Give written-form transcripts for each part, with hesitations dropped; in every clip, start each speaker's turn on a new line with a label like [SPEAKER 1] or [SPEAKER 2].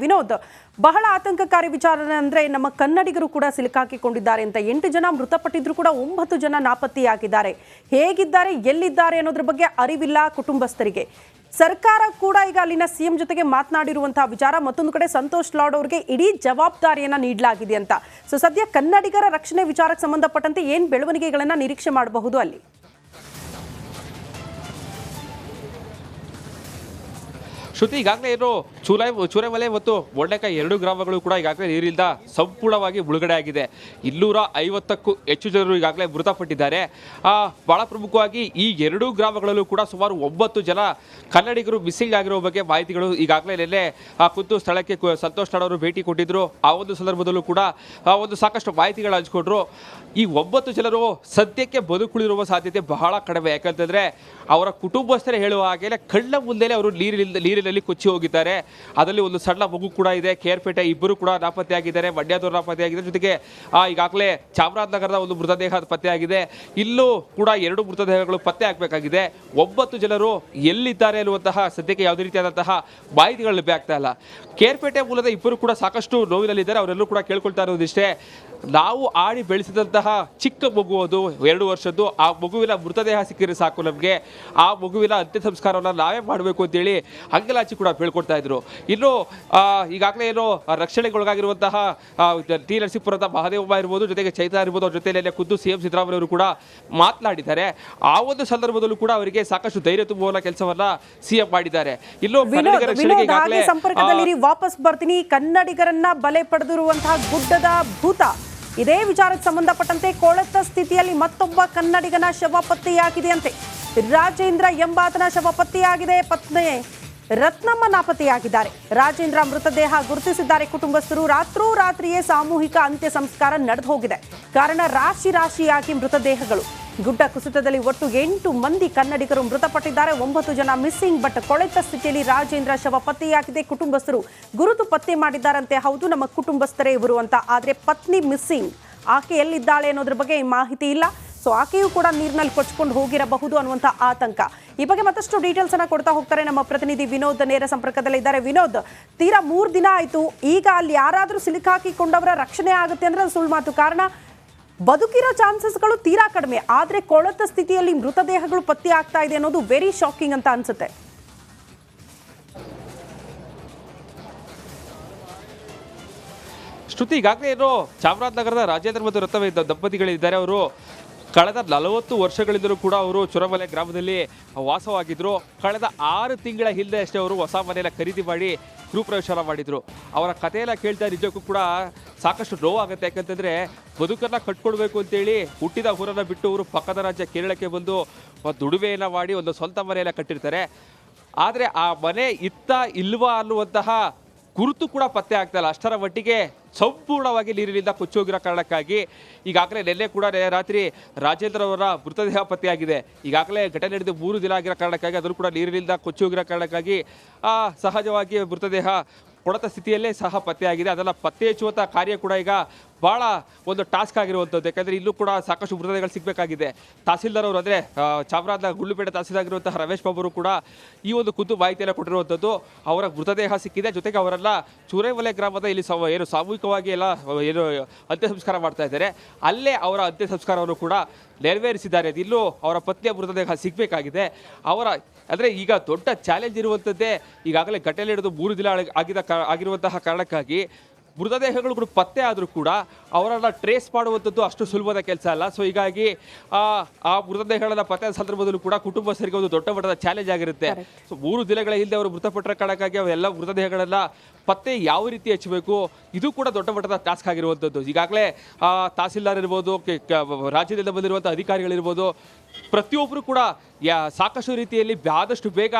[SPEAKER 1] ವಿನೋದ್, ಬಹಳ ಆತಂಕಕಾರಿ ವಿಚಾರ ಅಂದ್ರೆ ನಮ್ಮ ಕನ್ನಡಿಗರು ಕೂಡ ಸಿಲುಕಾಕಿಕೊಂಡಿದ್ದಾರೆ ಅಂತ. 8 ಜನ ಮೃತಪಟ್ಟಿದ್ರು ಕೂಡ 9 ಜನ ನಾಪತ್ತೆಯಾಗಿದ್ದಾರೆ. ಹೇಗಿದ್ದಾರೆ, ಎಲ್ಲಿದ್ದಾರೆ ಅನ್ನೋದ್ರ ಬಗ್ಗೆ ಅರಿವಿಲ್ಲ ಕುಟುಂಬಸ್ಥರಿಗೆ. ಸರ್ಕಾರ ಕೂಡ ಈಗ ಅಲ್ಲಿನ ಸಿಎಂ ಜೊತೆಗೆ ಮಾತನಾಡಿರುವಂತಹ ವಿಚಾರ. ಮತ್ತೊಂದು ಕಡೆ ಸಂತೋಷ್ ಲಾಡ್ ಅವರಿಗೆ ಇಡೀ ಜವಾಬ್ದಾರಿಯನ್ನ ನೀಡಲಾಗಿದೆ ಅಂತ. ಸೊ ಸದ್ಯ ಕನ್ನಡಿಗರ ರಕ್ಷಣೆ ವಿಚಾರಕ್ಕೆ ಸಂಬಂಧಪಟ್ಟಂತೆ ಏನ್ ಬೆಳವಣಿಗೆಗಳನ್ನ ನಿರೀಕ್ಷೆ ಮಾಡಬಹುದು ಅಲ್ಲಿ?
[SPEAKER 2] ಶ್ರುತಿ, ಈಗಾಗಲೇ ಏನು ಚೂರೆಮಲೆ ಮತ್ತು ಮೊಂಡೆಕಾಯಿ 2 ಗ್ರಾಮಗಳು ಕೂಡ ಈಗಾಗಲೇ ನೀರಿಲ್ದ ಸಂಪೂರ್ಣವಾಗಿ ಮುಳುಗಡೆ ಆಗಿದೆ. 250ಕ್ಕೂ ಹೆಚ್ಚು ಜನರು ಈಗಾಗಲೇ ಮೃತಪಟ್ಟಿದ್ದಾರೆ. ಬಹಳ ಪ್ರಮುಖವಾಗಿ ಈ 2 ಗ್ರಾಮಗಳಲ್ಲೂ ಕೂಡ ಸುಮಾರು 9 ಜನ ಕನ್ನಡಿಗರು ಮಿಸ್ಸಿಂಗ್ ಆಗಿರೋ ಬಗ್ಗೆ ಮಾಹಿತಿಗಳು ಈಗಾಗಲೇ ನಿನ್ನೆ ಖುದ್ದು ಸ್ಥಳಕ್ಕೆ ಸಂತೋಷ್ ಲಾಡ್ ಅವರು ಭೇಟಿ ಕೊಟ್ಟಿದ್ರು. ಆ ಒಂದು ಸಂದರ್ಭದಲ್ಲೂ ಕೂಡ ಒಂದು ಸಾಕಷ್ಟು ಮಾಹಿತಿಗಳು ಹಂಚಿಕೊಂಡ್ರು. ಈ 9 ಜನರು ಸದ್ಯಕ್ಕೆ ಬದುಕುಳಿರುವ ಸಾಧ್ಯತೆ ಬಹಳ ಕಡಿಮೆ. ಯಾಕಂತಂದ್ರೆ ಅವರ ಕುಟುಂಬಸ್ಥರೇ ಹೇಳುವ ಹಾಗೆ ಕಣ್ಣ ಮುಂದೆನೇ ಅವರು ನೀರಿನಲ್ಲಿ ಕೊಚ್ಚಿ ಹೋಗಿದ್ದಾರೆ. ಅದರಲ್ಲಿ ಒಂದು ಸಣ್ಣ ಮಗು ಕೂಡ ಇದೆ. ಕೇರ್ಪೇಟೆ ಇಬ್ಬರು ಕೂಡ ನಾಪತ್ತೆಯಾಗಿದ್ದಾರೆ. ಮಂಡ್ಯದವರು ನಾಪತ್ತೆಯಾಗಿದ್ದಾರೆ. ಜೊತೆಗೆ ಈಗಾಗಲೇ ಚಾಮರಾಜನಗರದ ಒಂದು ಮೃತದೇಹ ಪತ್ತೆಯಾಗಿದೆ. ಇಲ್ಲೂ ಕೂಡ 2 ಮೃತದೇಹಗಳು ಪತ್ತೆ ಆಗಬೇಕಾಗಿದೆ. 9 ಜನರು ಎಲ್ಲಿದ್ದಾರೆ ಅನ್ನುವಂತಹ ಸದ್ಯಕ್ಕೆ ಯಾವುದೇ ರೀತಿಯಾದಂತಹ ಮಾಹಿತಿಗಳು ಲಭ್ಯ ಆಗ್ತಾ ಇಲ್ಲ. ಕೇರ್ಪೇಟೆ ಮೂಲದ ಇಬ್ಬರು ಕೂಡ ಸಾಕಷ್ಟು ನೋವಿನಲ್ಲಿದ್ದಾರೆ. ಅವರೆಲ್ಲರೂ ಕೂಡ ಕೇಳ್ಕೊಳ್ತಾ ಇರೋದಿಷ್ಟೇ, ನಾವು ಆಡಿ ಬೆಳೆಸಿದಂತಹ ಚಿಕ್ಕ ಮಗು, ಅದು 2 ವರ್ಷದ್ದು, ಆ ಮಗುವಿನ ಮೃತದೇಹ ಸಿಕ್ಕಿದ್ರೆ ಸಾಕು, ನಮಗೆ ಆ ಮಗುವಿನ ಅಂತ್ಯ ಸಂಸ್ಕಾರವನ್ನು ನಾವೇ ಮಾಡಬೇಕು ಅಂತೇಳಿ ಅಂಗಲಾಚಿ ಕೂಡ ಹೇಳ್ಕೊಡ್ತಾ ಇದ್ರು. ಇನ್ನು ಈಗಾಗಲೇ ಏನೋ ರಕ್ಷಣೆಗೊಳಗಾಗಿರುವಂತಹ ಟಿ ನರಸೀಪುರದ ಮಹದೇವಮ್ಮ ಇರ್ಬೋದು, ಜೊತೆಗೆ ಚೈತ್ರ ಇರ್ಬೋದು, ಅವ್ರ ಜೊತೆಯಲ್ಲಿ ಖುದ್ದು ಸಿಎಂ ಸಿದ್ದರಾಮಯ್ಯ ಅವರು ಕೂಡ ಮಾತನಾಡಿದ್ದಾರೆ. ಆ ಒಂದು ಸಂದರ್ಭದಲ್ಲೂ ಕೂಡ ಅವರಿಗೆ ಸಾಕಷ್ಟು ಧೈರ್ಯ ತುಂಬುವ ಕೆಲಸವನ್ನ ಸಿಎಂ ಮಾಡಿದ್ದಾರೆ. ಇನ್ನು
[SPEAKER 1] ಸಂಪರ್ಕದಲ್ಲಿ ವಾಪಸ್ ಬರ್ತೀನಿ. ಕನ್ನಡಿಗರನ್ನ ಬಲೆ ಪಡೆದಿರುವಂತಹ ಗುಡ್ಡದ ಭೂತ, ಇದೇ ವಿಚಾರಕ್ಕೆ ಸಂಬಂಧಪಟ್ಟಂತೆ ಕೊಳೆತ ಸ್ಥಿತಿಯಲ್ಲಿ ಮತ್ತೊಬ್ಬ ಕನ್ನಡಿಗನ ಶವ ಪತ್ತೆಯಾಗಿದೆಯಂತೆ. ರಾಜೇಂದ್ರ ಎಂಬಾತನ ಶವ ಪತ್ತೆಯಾಗಿದೆ. ಪತ್ನಿ ರತ್ನಮ್ಮ ನಾಪತ್ತೆಯಾಗಿದ್ದಾರೆ. ರಾಜೇಂದ್ರ ಮೃತದೇಹ ಗುರುತಿಸಿದ್ದಾರೆ ಕುಟುಂಬಸ್ಥರು. ರಾತ್ರಿಯೇ ಸಾಮೂಹಿಕ ಅಂತ್ಯ ಸಂಸ್ಕಾರ ನಡೆದು ಹೋಗಿದೆ. ಕಾರಣ ರಾಶಿಯಾಗಿ ಮೃತದೇಹಗಳು. ಗುಡ್ಡ ಕುಸಿತದಲ್ಲಿ ಒಟ್ಟು 8 ಮಂದಿ ಕನ್ನಡಿಗರು ಮೃತಪಟ್ಟಿದ್ದಾರೆ. 9 ಜನ ಮಿಸ್ಸಿಂಗ್. ಬಟ್ ಕೊಳೆತ ಸ್ಥಿತಿಯಲ್ಲಿ ರಾಜೇಂದ್ರ ಶವ ಪತ್ತೆಯಾಗಿದೆ. ಕುಟುಂಬಸ್ಥರು ಗುರುತು ಪತ್ತೆ ಮಾಡಿದ್ದಾರಂತೆ. ಹೌದು, ನಮ್ಮ ಕುಟುಂಬಸ್ಥರೇ ಇವರು ಅಂತ. ಆದರೆ ಪತ್ನಿ ಮಿಸ್ಸಿಂಗ್. ಆಕೆ ಎಲ್ಲಿದ್ದಾಳೆ ಅನ್ನೋದ್ರ ಬಗ್ಗೆ ಮಾಹಿತಿ ಇಲ್ಲ. ಸೊ ಆಕೆಯೂ ಕೂಡ ನೀರಿನಲ್ಲಿ ಕೊಚ್ಕೊಂಡು ಹೋಗಿರಬಹುದು ಅನ್ನುವಂಥ ಆತಂಕ. ಈ ಬಗ್ಗೆ ಮತ್ತಷ್ಟು ಡೀಟೇಲ್ಸ್ ಅನ್ನ ಕೊಡ್ತಾ ಹೋಗ್ತಾರೆ ನಮ್ಮ ಪ್ರತಿನಿಧಿ ವಿನೋದ್. ನೇರ ಸಂಪರ್ಕದಲ್ಲಿ ಇದ್ದಾರೆ. ವಿನೋದ್, ತೀರಾ 3 ದಿನ ಆಯ್ತು. ಈಗ ಅಲ್ಲಿ ಯಾರಾದರೂ ಸಿಲುಕಾಕಿಕೊಂಡವರ ರಕ್ಷಣೆ ಆಗುತ್ತೆ ಅಂದ್ರೆ ಸುಳ್ಳು ಮಾತು. ಕಾರಣ ಬದುಕಿರೋ ಚಾನ್ಸಸ್ಗಳು ತೀರಾ ಕಡಿಮೆ. ಆದ್ರೆ ಕೊಳೆತ ಸ್ಥಿತಿಯಲ್ಲಿ ಮೃತದೇಹಗಳು ಪತ್ತೆ ಆಗ್ತಾ ಇದೆ ಅನ್ನೋದು ವೆರಿ ಶಾಕಿಂಗ್ ಅಂತ ಅನ್ಸುತ್ತೆ.
[SPEAKER 2] ಶ್ರುತಿ, ಈಗಾಗಲೇ ಏನು ಚಾಮರಾಜನಗರದ ರಾಜೇಂದ್ರ ಮತ್ತು ರತ್ನಮ್ಮ ದಂಪತಿಗಳಿದ್ದಾರೆ. ಅವರು ಕಳೆದ 40 ವರ್ಷಗಳಿಂದಲೂ ಕೂಡ ಅವರು ಚುರಮಲೆ ಗ್ರಾಮದಲ್ಲಿ ವಾಸವಾಗಿದ್ದರು. ಕಳೆದ 6 ತಿಂಗಳ ಹಿಂದೆ ಅಷ್ಟೇ ಅವರು ಹೊಸ ಮನೆಯನ್ನ ಖರೀದಿ ಮಾಡಿ ಗೃಹಪ್ರವೇಶ ಮಾಡಿದ್ರು. ಅವರ ಕಥೆಯೆಲ್ಲ ಕೇಳ್ತಾ ನಿಜಕ್ಕೂ ಕೂಡ ಸಾಕಷ್ಟು ನೋವಾಗುತ್ತೆ. ಯಾಕಂತಂದ್ರೆ ಬದುಕನ್ನ ಕಟ್ಕೊಡ್ಬೇಕು ಅಂತೇಳಿ ಹುಟ್ಟಿದ ಊರನ್ನ ಬಿಟ್ಟು ಅವರು ಪಕ್ಕದ ರಾಜ್ಯ ಕೇರಳಕ್ಕೆ ಬಂದು ದುಡಿಮೆಯನ್ನ ಮಾಡಿ ಒಂದು ಸ್ವಂತ ಮನೆಯನ್ನ ಕಟ್ಟಿರ್ತಾರೆ. ಆದರೆ ಆ ಮನೆ ಇಲ್ವಾ ಅನ್ನುವಂತಹ ಗುರುತು ಕೂಡ ಪತ್ತೆ ಆಗ್ತಾ ಇಲ್ಲ. ಅಷ್ಟರ ಮಟ್ಟಿಗೆ ಸಂಪೂರ್ಣವಾಗಿ ನೀರಿನಿಂದ ಕೊಚ್ಚೋಗಿರೋ ಕಾರಣಕ್ಕಾಗಿ ಈಗಾಗಲೇ ನಿನ್ನೆ ಕೂಡ ರಾತ್ರಿ ರಾಜೇಂದ್ರ ಅವರ ಮೃತದೇಹ ಪತ್ತೆಯಾಗಿದೆ. ಈಗಾಗಲೇ ಘಟನೆ ನಡೆದು 3 ದಿನ ಆಗಿರೋ ಕಾರಣಕ್ಕಾಗಿ ಅದನ್ನು ಕೂಡ ನೀರಿನಿಂದ ಕೊಚ್ಚೋಗಿರೋ ಕಾರಣಕ್ಕಾಗಿ ಸಹಜವಾಗಿ ಮೃತದೇಹ ಕೊಳೆತ ಸ್ಥಿತಿಯಲ್ಲೇ ಸಹ ಪತ್ತೆಯಾಗಿದೆ. ಅದನ್ನು ಪತ್ತೆ ಹಚ್ಚುವಂಥ ಕಾರ್ಯ ಕೂಡ ಈಗ ಭಾಳ ಒಂದು ಟಾಸ್ಕ್ ಆಗಿರುವಂಥದ್ದು. ಯಾಕಂದರೆ ಇಲ್ಲೂ ಕೂಡ ಸಾಕಷ್ಟು ಮೃತದೇಹಗಳು ಸಿಗಬೇಕಾಗಿದೆ. ತಹಸೀಲ್ದಾರ್ ಅವರು ಅಂದರೆ ಚಾಮರಾಜನಗರ ಗುಂಡ್ಲುಪೇಟೆ ತಹಸೀಲ್ದಾರ್ ಆಗಿರುವಂತಹ ರಮೇಶ್ ಬಾಬು ಅವರು ಕೂಡ ಈ ಒಂದು ಖುದ್ದು ಮಾಹಿತಿಯನ್ನು ಕೊಟ್ಟಿರುವಂಥದ್ದು. ಅವರ ಮೃತದೇಹ ಸಿಕ್ಕಿದೆ. ಜೊತೆಗೆ ಅವರೆಲ್ಲ ಚೂರೆಮಲೆ ಗ್ರಾಮದ ಇಲ್ಲಿ ಏನು ಸಾಮೂಹಿಕವಾಗಿ ಎಲ್ಲ ಏನು ಅಂತ್ಯ ಸಂಸ್ಕಾರ ಮಾಡ್ತಾ ಇದ್ದಾರೆ, ಅಲ್ಲೇ ಅವರ ಅಂತ್ಯ ಸಂಸ್ಕಾರವನ್ನು ಕೂಡ ನೆರವೇರಿಸಿದ್ದಾರೆ. ಇಲ್ಲೂ ಅವರ ಪತ್ನಿಯ ಮೃತದೇಹ ಸಿಗಬೇಕಾಗಿದೆ. ಅಂದರೆ ಈಗ ದೊಡ್ಡ ಚಾಲೆಂಜ್ ಇರುವಂಥದ್ದೇ ಈಗಾಗಲೇ ಘಟನೆ ಹಿಡಿದು 3 ದಿನ ಆಗಿರುವಂತಹ ಕಾರಣಕ್ಕಾಗಿ ಮೃತದೇಹಗಳು ಪತ್ತೆ ಆದರೂ ಕೂಡ ಅವರನ್ನು ಟ್ರೇಸ್ ಮಾಡುವಂಥದ್ದು ಅಷ್ಟು ಸುಲಭದ ಕೆಲಸ ಅಲ್ಲ. ಸೊ ಹೀಗಾಗಿ ಆ ಮೃತದೇಹಗಳನ್ನು ಪತ್ತೆ ಸಂದರ್ಭದಲ್ಲೂ ಕೂಡ ಕುಟುಂಬಸ್ಥರಿಗೆ ಒಂದು ದೊಡ್ಡ ಮಟ್ಟದ ಚಾಲೆಂಜ್ ಆಗಿರುತ್ತೆ. ಸೊ 3 ದಿನಗಳ ಹಿಂದೆ ಅವರು ಮೃತಪಟ್ಟರ ಕಾರಣಕ್ಕಾಗಿ ಅವೆಲ್ಲ ಮೃತದೇಹಗಳನ್ನು ಪತ್ತೆ ಯಾವ ರೀತಿ ಹಚ್ಚಬೇಕು, ಇದು ಕೂಡ ದೊಡ್ಡ ಮಟ್ಟದ ಟಾಸ್ಕ್ ಆಗಿರುವಂಥದ್ದು. ಈಗಾಗಲೇ ತಹಸೀಲ್ದಾರ್ ಇರ್ಬೋದು, ರಾಜ್ಯದಿಂದ ಬಂದಿರುವಂಥ ಅಧಿಕಾರಿಗಳಿರ್ಬೋದು, ಪ್ರತಿಯೊಬ್ಬರು ಕೂಡ ಸಾಕಷ್ಟು ರೀತಿಯಲ್ಲಿ ಆದಷ್ಟು ಬೇಗ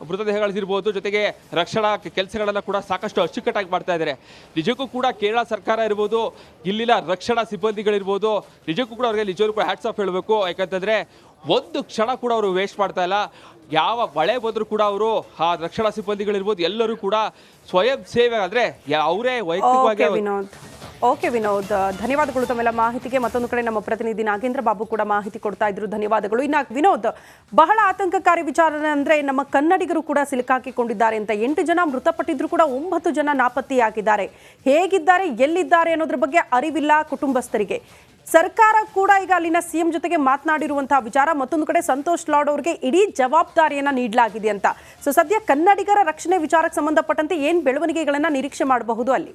[SPEAKER 2] ಮೃತದೇಹಗಳಿರ್ಬೋದು, ಜೊತೆಗೆ ರಕ್ಷಣಾ ಕೆಲಸಗಳನ್ನು ಕೂಡ ಸಾಕಷ್ಟು ಅಚ್ಚುಕಟ್ಟಾಗಿ ಮಾಡ್ತಾ ಇದ್ದಾರೆ. ನಿಜಕ್ಕೂ ಕೂಡ ಕೇರಳ ಸರ್ಕಾರ ಇರ್ಬೋದು, ಇಲ್ಲಿನ ರಕ್ಷಣಾ ಸಿಬ್ಬಂದಿಗಳಿರ್ಬೋದು, ನಿಜಕ್ಕೂ ಕೂಡ ಅವರಿಗೆ ನಿಜಕ್ಕೂ ಕೂಡ ಹ್ಯಾಟ್ಸ್ ಆಫ್ ಹೇಳಬೇಕು. ಯಾಕಂತಂದರೆ ಒಂದು ಕ್ಷಣ ಕೂಡ ಅವರು ವೇಸ್ಟ್ ಮಾಡ್ತಾ ಇಲ್ಲ. ಯಾವ ಮಳೆ ಬಂದರೂ ಕೂಡ ಅವರು ಆ ರಕ್ಷಣಾ ಸಿಬ್ಬಂದಿಗಳಿರ್ಬೋದು ಎಲ್ಲರೂ ಕೂಡ ಸ್ವಯಂ ಸೇವೆ, ಅಂದರೆ ಅವರೇ ವೈಯಕ್ತಿಕವಾಗಿ
[SPEAKER 1] ಓಕೆ ವಿನೋದ್, ಧನ್ಯವಾದಗಳು ತಮ್ಮೆಲ್ಲ ಮಾಹಿತಿಗೆ. ಮತ್ತೊಂದು ಕಡೆ ನಮ್ಮ ಪ್ರತಿನಿಧಿ ನಾಗೇಂದ್ರ ಬಾಬು ಕೂಡ ಮಾಹಿತಿ ಕೊಡ್ತಾ ಇದ್ರು, ಧನ್ಯವಾದಗಳು. ಇನ್ನು ವಿನೋದ್, ಬಹಳ ಆತಂಕಕಾರಿ ವಿಚಾರ ಅಂದ್ರೆ ನಮ್ಮ ಕನ್ನಡಿಗರು ಕೂಡ ಸಿಲುಕಾಕಿಕೊಂಡಿದ್ದಾರೆ ಅಂತ. 8 ಜನ ಮೃತಪಟ್ಟಿದ್ರು ಕೂಡ 9 ಜನ ನಾಪತ್ತೆಯಾಗಿದ್ದಾರೆ. ಹೇಗಿದ್ದಾರೆ, ಎಲ್ಲಿದ್ದಾರೆ ಅನ್ನೋದ್ರ ಬಗ್ಗೆ ಅರಿವಿಲ್ಲ ಕುಟುಂಬಸ್ಥರಿಗೆ. ಸರ್ಕಾರ ಕೂಡ ಈಗ ಅಲ್ಲಿನ ಸಿಎಂ ಜೊತೆಗೆ ಮಾತನಾಡಿರುವಂತಹ ವಿಚಾರ. ಮತ್ತೊಂದು ಕಡೆ ಸಂತೋಷ್ ಲಾಡ್ ಅವರಿಗೆ ಇಡೀ ಜವಾಬ್ದಾರಿಯನ್ನ ನೀಡಲಾಗಿದೆ ಅಂತ. ಸೊ ಸದ್ಯ ಕನ್ನಡಿಗರ ರಕ್ಷಣೆ ವಿಚಾರಕ್ಕೆ ಸಂಬಂಧಪಟ್ಟಂತೆ ಏನ್ ಬೆಳವಣಿಗೆಗಳನ್ನ ನಿರೀಕ್ಷೆ ಮಾಡಬಹುದು ಅಲ್ಲಿ?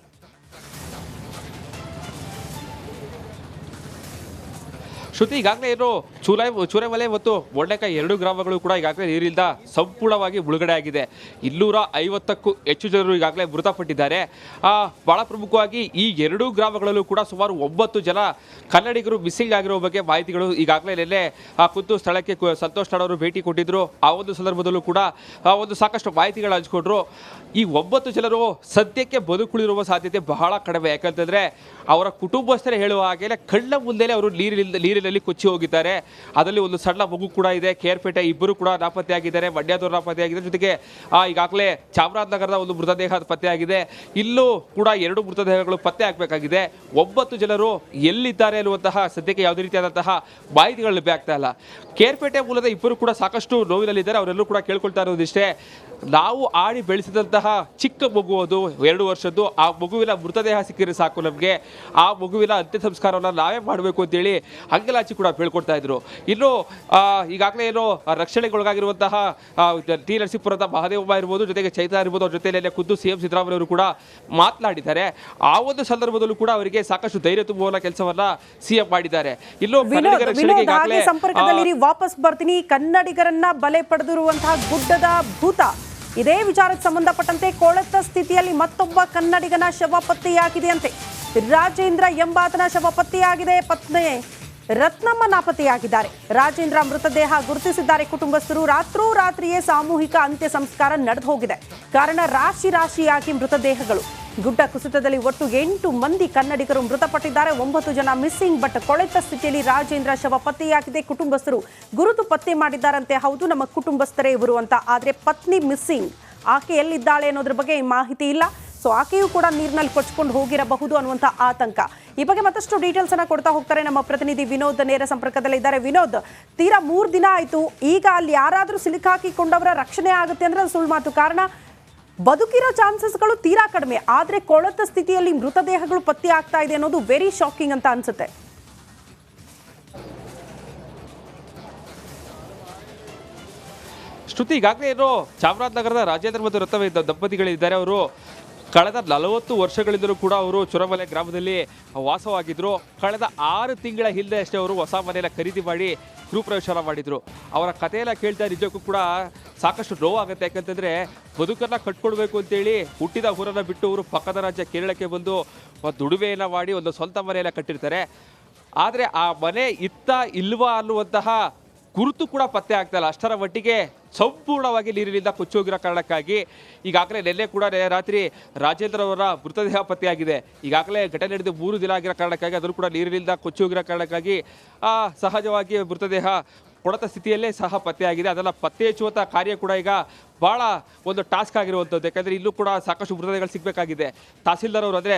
[SPEAKER 2] ಶ್ರುತಿ, ಈಗಾಗಲೇ ಏನು ಚೂರೆಮಲೆ ಮತ್ತು ಮೊಂಡೆಕಾಯಿ 2 ಗ್ರಾಮಗಳು ಕೂಡ ಈಗಾಗಲೇ ನೀರಿಲ್ದ ಸಂಪೂರ್ಣವಾಗಿ ಮುಳುಗಡೆ ಆಗಿದೆ. 250ಕ್ಕೂ ಹೆಚ್ಚು ಜನರು ಈಗಾಗಲೇ ಮೃತಪಟ್ಟಿದ್ದಾರೆ. ಬಹಳ ಪ್ರಮುಖವಾಗಿ ಈ 2 ಗ್ರಾಮಗಳಲ್ಲೂ ಕೂಡ ಸುಮಾರು 9 ಜನ ಕನ್ನಡಿಗರು ಮಿಸ್ಸಿಂಗ್ ಆಗಿರೋ ಬಗ್ಗೆ ಮಾಹಿತಿಗಳು ಈಗಾಗಲೇ ನಿನ್ನೆ ಖುದ್ದು ಸ್ಥಳಕ್ಕೆ ಸಂತೋಷ್ ಲಾಡ್ ಅವರು ಭೇಟಿ ಕೊಟ್ಟಿದ್ರು. ಆ ಒಂದು ಸಂದರ್ಭದಲ್ಲೂ ಕೂಡ ಒಂದು ಸಾಕಷ್ಟು ಮಾಹಿತಿಗಳು ಹಂಚಿಕೊಂಡ್ರು. ಈ 9 ಜನರು ಸದ್ಯಕ್ಕೆ ಬದುಕುಳಿರುವ ಸಾಧ್ಯತೆ ಬಹಳ ಕಡಿಮೆ. ಯಾಕಂತಂದ್ರೆ ಅವರ ಕುಟುಂಬಸ್ಥರೇ ಹೇಳುವ ಹಾಗೆ ಕಣ್ಣ ಮುಂದೆನೇ ಅವರು ನೀರಿನಲ್ಲಿ ಕೊಚ್ಚಿ ಹೋಗಿದ್ದಾರೆ. ಅದರಲ್ಲಿ ಒಂದು ಸಣ್ಣ ಮಗು ಕೂಡ ಇದೆ. ಕೇರ್ಪೇಟೆ 2 ಕೂಡ ನಾಪತ್ತೆಯಾಗಿದ್ದಾರೆ. ಮಂಡ್ಯದವರು ನಾಪತ್ತೆಯಾಗಿದ್ದಾರೆ. ಜೊತೆಗೆ ಈಗಾಗಲೇ ಚಾಮರಾಜನಗರದ ಒಂದು ಮೃತದೇಹ ಪತ್ತೆಯಾಗಿದೆ. ಇಲ್ಲೂ ಕೂಡ 2 ಮೃತದೇಹಗಳು ಪತ್ತೆ ಆಗಬೇಕಾಗಿದೆ. 9 ಜನರು ಎಲ್ಲಿದ್ದಾರೆ ಅನ್ನುವಂತಹ ಸದ್ಯಕ್ಕೆ ಯಾವುದೇ ರೀತಿಯಾದಂತಹ ಮಾಹಿತಿಗಳು ಲಭ್ಯ ಆಗ್ತಾ ಇಲ್ಲ. ಕೇರ್ಪೇಟೆ ಮೂಲದ 2 ಕೂಡ ಸಾಕಷ್ಟು ನೋವಿನಲ್ಲಿದ್ದಾರೆ. ಅವರೆಲ್ಲರೂ ಕೂಡ ಕೇಳ್ಕೊಳ್ತಾ ಇರೋದಿಷ್ಟೇ, ನಾವು ಆಡಿ ಬೆಳೆಸಿದಂತಹ ಚಿಕ್ಕ ಮಗು, ಅದು 2 ವರ್ಷದ್ದು, ಆ ಮಗುವಿನ ಮೃತದೇಹ ಸಿಕ್ಕಿದ್ರೆ ಸಾಕು ನಮಗೆ, ಆ ಮಗುವಿನ ಅಂತ್ಯ ಸಂಸ್ಕಾರವನ್ನು ನಾವೇ ಮಾಡಬೇಕು ಅಂತೇಳಿ ಅಂಗಲಾಚಿ ಕೂಡ ಹೇಳ್ಕೊಡ್ತಾ ಇದ್ರು. ಇನ್ನು ಈಗಾಗಲೇ ಏನು ರಕ್ಷಣೆಗೊಳಗಾಗಿರುವಂತಹ ಟಿ ನರಸೀಪುರದ ಮಹದೇವಮ್ಮ ಇರ್ಬೋದು, ಜೊತೆಗೆ ಚೈತ್ರ ಇರ್ಬೋದು, ಅವ್ರ ಜೊತೆಯಲ್ಲಿ ಖುದ್ದು ಸಿಎಂ ಸಿದ್ದರಾಮಯ್ಯ ಅವರು ಕೂಡ ಮಾತನಾಡಿದ್ದಾರೆ. ಆ ಒಂದು ಸಂದರ್ಭದಲ್ಲೂ ಕೂಡ ಅವರಿಗೆ ಸಾಕಷ್ಟು ಧೈರ್ಯ ತುಂಬುವ ಕೆಲಸವನ್ನ ಸಿಎಂ ಮಾಡಿದ್ದಾರೆ. ಇನ್ನು ಕನ್ನಡಿಗರ ರಕ್ಷಣೆಗೆ ಈಗಾಗಲೇ
[SPEAKER 1] ಸಂಪರ್ಕದಲ್ಲಿ ವಾಪಸ್ ಬರ್ತೀನಿ. ಕನ್ನಡಿಗರನ್ನ ಬಲೆ ಪಡೆದಿರುವಂತಹ ಗುಡ್ಡದ ಭೂತ, ಇದೇ ವಿಚಾರಕ್ಕೆ ಸಂಬಂಧಪಟ್ಟಂತೆ ಕೊಳೆತ ಸ್ಥಿತಿಯಲ್ಲಿ ಮತ್ತೊಬ್ಬ ಕನ್ನಡಿಗನ ಶವ ಪತ್ತೆಯಾಗಿದೆಯಂತೆ. ರಾಜೇಂದ್ರ ಎಂಬಾತನ ಶವ ಪತ್ತೆಯಾಗಿದೆ. ಪತ್ನಿ ರತ್ನಮ್ಮ ನಾಪತ್ತೆಯಾಗಿದ್ದಾರೆ. ರಾಜೇಂದ್ರ ಮೃತದೇಹ ಗುರುತಿಸಿದ್ದಾರೆ ಕುಟುಂಬಸ್ಥರು. ರಾತ್ರಿಯೇ ಸಾಮೂಹಿಕ ಅಂತ್ಯ ಸಂಸ್ಕಾರ ನಡೆದು ಹೋಗಿದೆ. ಕಾರಣ ರಾಶಿಯಾಗಿ ಮೃತದೇಹಗಳು. ಗುಡ್ಡ ಕುಸಿತದಲ್ಲಿ ಒಟ್ಟು 8 ಮಂದಿ ಕನ್ನಡಿಗರು ಮೃತಪಟ್ಟಿದ್ದಾರೆ. 9 ಜನ ಮಿಸ್ಸಿಂಗ್. ಬಟ್ ಕೊಳೆತ ಸ್ಥಿತಿಯಲ್ಲಿ ರಾಜೇಂದ್ರ ಶವ ಪತ್ತೆಯಾಗಿದೆ. ಕುಟುಂಬಸ್ಥರು ಗುರುತು ಪತ್ತೆ ಮಾಡಿದ್ದಾರಂತೆ. ಹೌದು, ನಮ್ಮ ಕುಟುಂಬಸ್ಥರೇ ಇವರು ಅಂತ. ಆದರೆ ಪತ್ನಿ ಮಿಸ್ಸಿಂಗ್. ಆಕೆ ಎಲ್ಲಿದ್ದಾಳೆ ಅನ್ನೋದ್ರ ಬಗ್ಗೆ ಮಾಹಿತಿ ಇಲ್ಲ. ಸೊ ಆಕೆಯೂ ಕೂಡ ನೀರಿನಲ್ಲಿ ಕೊಚ್ಕೊಂಡು ಹೋಗಿರಬಹುದು ಅನ್ನುವಂಥ ಆತಂಕ. ಈ ಬಗ್ಗೆ ಮತ್ತಷ್ಟು ಡೀಟೇಲ್ಸ್ ಅನ್ನ ಕೊಡ್ತಾ ಹೋಗ್ತಾರೆ ನಮ್ಮ ಪ್ರತಿನಿಧಿ ವಿನೋದ್, ನೇರ ಸಂಪರ್ಕದಲ್ಲಿ ಇದ್ದಾರೆ. ವಿನೋದ್, ತೀರಾ 3 ದಿನ ಆಯ್ತು. ಈಗ ಅಲ್ಲಿ ಯಾರಾದರೂ ಸಿಲುಕಾಕಿಕೊಂಡವರ ರಕ್ಷಣೆ ಆಗುತ್ತೆ ಅಂದ್ರೆ ಅದು ಸುಳ್ಳು ಮಾತು. ಕಾರಣ ಬದುಕಿರೋ ಚಾನ್ಸಸ್ಗಳು ತೀರಾ ಕಡಿಮೆ. ಆದ್ರೆ ಕೊಳೆತ ಸ್ಥಿತಿಯಲ್ಲಿ ಮೃತದೇಹಗಳು ಪತ್ತೆ ಆಗ್ತಾ ಇದೆ ಅನ್ನೋದು ವೆರಿ ಶಾಕಿಂಗ್ ಅಂತ ಅನ್ಸುತ್ತೆ.
[SPEAKER 2] ಶ್ರುತಿ, ಈಗಾಗಲೇ ಏನು ಚಾಮರಾಜನಗರದ ರಾಜೇಂದ್ರ ಮತ್ತು ರತ್ನಮ್ಮ ದಂಪತಿಗಳಿದ್ದಾರೆ. ಅವರು ಕಳೆದ 40 ವರ್ಷಗಳಿಂದಲೂ ಕೂಡ ಅವರು ಚುರಮಲೆ ಗ್ರಾಮದಲ್ಲಿ ವಾಸವಾಗಿದ್ರು. ಕಳೆದ 6 ತಿಂಗಳ ಹಿಂದೆ ಅಷ್ಟೇ ಅವರು ಹೊಸ ಮನೆಯನ್ನ ಖರೀದಿ ಮಾಡಿ ಗೃಹಪ್ರವೇಶ ಮಾಡಿದ್ರು. ಅವರ ಕಥೆಯೆಲ್ಲ ಕೇಳ್ತಾ ನಿಜಕ್ಕೂ ಕೂಡ ಸಾಕಷ್ಟು ನೋವಾಗುತ್ತೆ. ಯಾಕಂತಂದ್ರೆ ಬದುಕನ್ನ ಕಟ್ಕೊಡ್ಬೇಕು ಅಂತೇಳಿ ಹುಟ್ಟಿದ ಊರನ್ನ ಬಿಟ್ಟು ಅವರು ಪಕ್ಕದ ರಾಜ್ಯ ಕೇರಳಕ್ಕೆ ಬಂದು ದುಡಿಮೆಯನ್ನ ಮಾಡಿ ಒಂದು ಸ್ವಂತ ಮನೆಯನ್ನ ಕಟ್ಟಿರ್ತಾರೆ. ಆದರೆ ಆ ಮನೆ ಇತ್ತ ಇಲ್ವಾ ಅನ್ನುವಂತಹ ಗುರುತು ಕೂಡ ಪತ್ತೆ ಆಗ್ತಾ ಇಲ್ಲ. ಅಷ್ಟರ ಮಟ್ಟಿಗೆ ಸಂಪೂರ್ಣವಾಗಿ ನೀರಿನಿಂದ ಕೊಚ್ಚೋಗಿರೋ ಕಾರಣಕ್ಕಾಗಿ ಈಗಾಗಲೇ ನಿನ್ನೆ ಕೂಡ ರಾತ್ರಿ ರಾಜೇಂದ್ರ ಅವರ ಮೃತದೇಹ ಪತ್ತೆಯಾಗಿದೆ. ಈಗಾಗಲೇ ಘಟನೆ ನಡೆದು 3 ದಿನ ಆಗಿರೋ ಕಾರಣಕ್ಕಾಗಿ ಅದನ್ನು ಕೂಡ ನೀರಿನಿಂದ ಕೊಚ್ಚೋಗಿರೋ ಕಾರಣಕ್ಕಾಗಿ ಸಹಜವಾಗಿ ಮೃತದೇಹ ಕೊಳೆತ ಸ್ಥಿತಿಯಲ್ಲೇ ಸಹ ಪತ್ತೆಯಾಗಿದೆ. ಅದನ್ನು ಪತ್ತೆ ಹಚ್ಚುವಂಥ ಕಾರ್ಯ ಕೂಡ ಈಗ ಭಾಳ ಒಂದು ಟಾಸ್ಕ್ ಆಗಿರುವಂಥದ್ದು. ಯಾಕಂದರೆ ಇಲ್ಲೂ ಕೂಡ ಸಾಕಷ್ಟು ಮೃತದೇಹಗಳು ಸಿಗಬೇಕಾಗಿದೆ. ತಹಸೀಲ್ದಾರ್ ಅವರು ಅಂದರೆ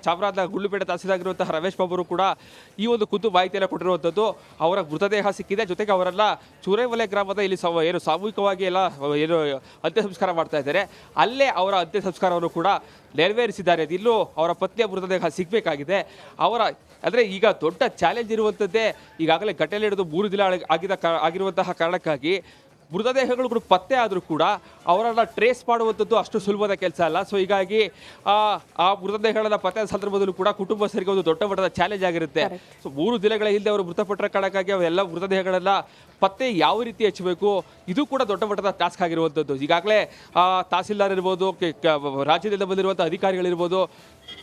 [SPEAKER 2] ಚಾಮರಾಜನಗರ ಗುಂಡ್ಲುಪೇಟೆ ತಹಸೀಲ್ದಾರ್ ಆಗಿರುವಂತಹ ರಮೇಶ್ ಬಾಬು ಅವರು ಕೂಡ ಈ ಒಂದು ಖುದ್ದು ಮಾಹಿತಿಯನ್ನು ಕೊಟ್ಟಿರುವಂಥದ್ದು. ಅವರ ಮೃತದೇಹ ಸಿಕ್ಕಿದೆ. ಜೊತೆಗೆ ಅವರೆಲ್ಲ ಚೂರೆಮಲೆ ಗ್ರಾಮದ ಇಲ್ಲಿ ಏನು ಸಾಮೂಹಿಕವಾಗಿ ಎಲ್ಲ ಏನು ಅಂತ್ಯ ಸಂಸ್ಕಾರ ಮಾಡ್ತಾ ಇದ್ದಾರೆ, ಅಲ್ಲೇ ಅವರ ಅಂತ್ಯ ಸಂಸ್ಕಾರವನ್ನು ಕೂಡ ನೆರವೇರಿಸಿದ್ದಾರೆ. ಇಲ್ಲೂ ಅವರ ಪತ್ನಿಯ ಮೃತದೇಹ ಸಿಗಬೇಕಾಗಿದೆ. ಅವರ ಅಂದರೆ ಈಗ ದೊಡ್ಡ ಚಾಲೆಂಜ್ ಇರುವಂಥದ್ದೇ ಈಗಾಗಲೇ ಘಟನೆ ನಡೆದು 3 ದಿನ ಆಗಿರುವಂತಹ ಕಾರಣಕ್ಕಾಗಿ ಮೃತದೇಹಗಳು ಕೂಡ ಪತ್ತೆ ಆದರೂ ಕೂಡ ಅವರನ್ನು ಟ್ರೇಸ್ ಮಾಡುವಂಥದ್ದು ಅಷ್ಟು ಸುಲಭದ ಕೆಲಸ ಅಲ್ಲ. ಸೊ ಹೀಗಾಗಿ ಆ ಮೃತದೇಹಗಳನ್ನು ಪತ್ತೆ ಸಂದರ್ಭದಲ್ಲೂ ಕೂಡ ಕುಟುಂಬಸ್ಥರಿಗೆ ಒಂದು ದೊಡ್ಡ ಮಟ್ಟದ ಚಾಲೆಂಜ್ ಆಗಿರುತ್ತೆ. ಸೊ 3 ದಿನಗಳ ಹಿಂದೆ ಅವರು ಮೃತಪಟ್ಟರ ಕಾರಣಕ್ಕಾಗಿ ಅವೆಲ್ಲ ಮೃತದೇಹಗಳೆಲ್ಲ ಪತ್ತೆ ಯಾವ ರೀತಿ ಹಚ್ಚಬೇಕು, ಇದು ಕೂಡ ದೊಡ್ಡ ಮಟ್ಟದ ಟಾಸ್ಕ್ ಆಗಿರುವಂಥದ್ದು. ಈಗಾಗಲೇ ತಹಸೀಲ್ದಾರ್ ಇರ್ಬೋದು, ರಾಜ್ಯದಿಂದ ಬಂದಿರುವಂಥ ಅಧಿಕಾರಿಗಳಿರ್ಬೋದು,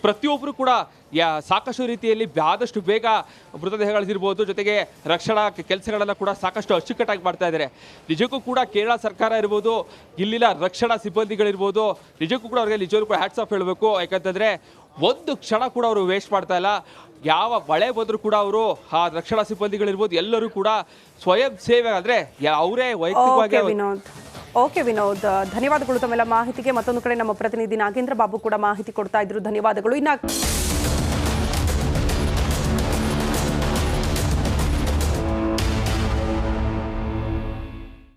[SPEAKER 2] ಪ್ರತಿಯೊಬ್ಬರು ಕೂಡ ಸಾಕಷ್ಟು ರೀತಿಯಲ್ಲಿ ಆದಷ್ಟು ಬೇಗ ಮೃತದೇಹಗಳಿರ್ಬೋದು, ಜೊತೆಗೆ ರಕ್ಷಣಾ ಕೆಲಸಗಳನ್ನು ಕೂಡ ಸಾಕಷ್ಟು ಅಚ್ಚುಕಟ್ಟಾಗಿ ಮಾಡ್ತಾ ಇದ್ದಾರೆ. ನಿಜಕ್ಕೂ ಕೂಡ ಕೇರಳ ಸರ್ಕಾರ ಇರ್ಬೋದು, ಇಲ್ಲಿನ ರಕ್ಷಣಾ ಸಿಬ್ಬಂದಿಗಳಿರ್ಬೋದು, ನಿಜಕ್ಕೂ ಕೂಡ ಅವರಿಗೆ ನಿಜಕ್ಕೂ ಕೂಡ ಹ್ಯಾಟ್ಸ್ ಆಫ್ ಹೇಳಬೇಕು. ಯಾಕಂತಂದರೆ ಒಂದು ಕ್ಷಣ ಕೂಡ ಅವರು ವೇಸ್ಟ್ ಮಾಡ್ತಾ ಇಲ್ಲ. ಯಾವ ಮಳೆ ಬಂದರೂ ಕೂಡ ಅವರು ಆ ರಕ್ಷಣಾ ಸಿಬ್ಬಂದಿಗಳಿರ್ಬೋದು ಎಲ್ಲರೂ ಕೂಡ ಸ್ವಯಂ ಸೇವೆ ಅಂದರೆ ಅವರೇ ವೈಯಕ್ತಿಕವಾಗಿ.
[SPEAKER 1] ಓಕೆ ವಿನೋದ್, ಧನ್ಯವಾದಗಳು ತಮ್ಮೆಲ್ಲ ಮಾಹಿತಿಗೆ. ಮತ್ತೊಂದು ಕಡೆ ನಮ್ಮ ಪ್ರತಿನಿಧಿ ನಾಗೇಂದ್ರ ಬಾಬು ಕೂಡ ಮಾಹಿತಿ ಕೊಡ್ತಾ ಇದ್ರು, ಧನ್ಯವಾದಗಳು. ಇನ್ನು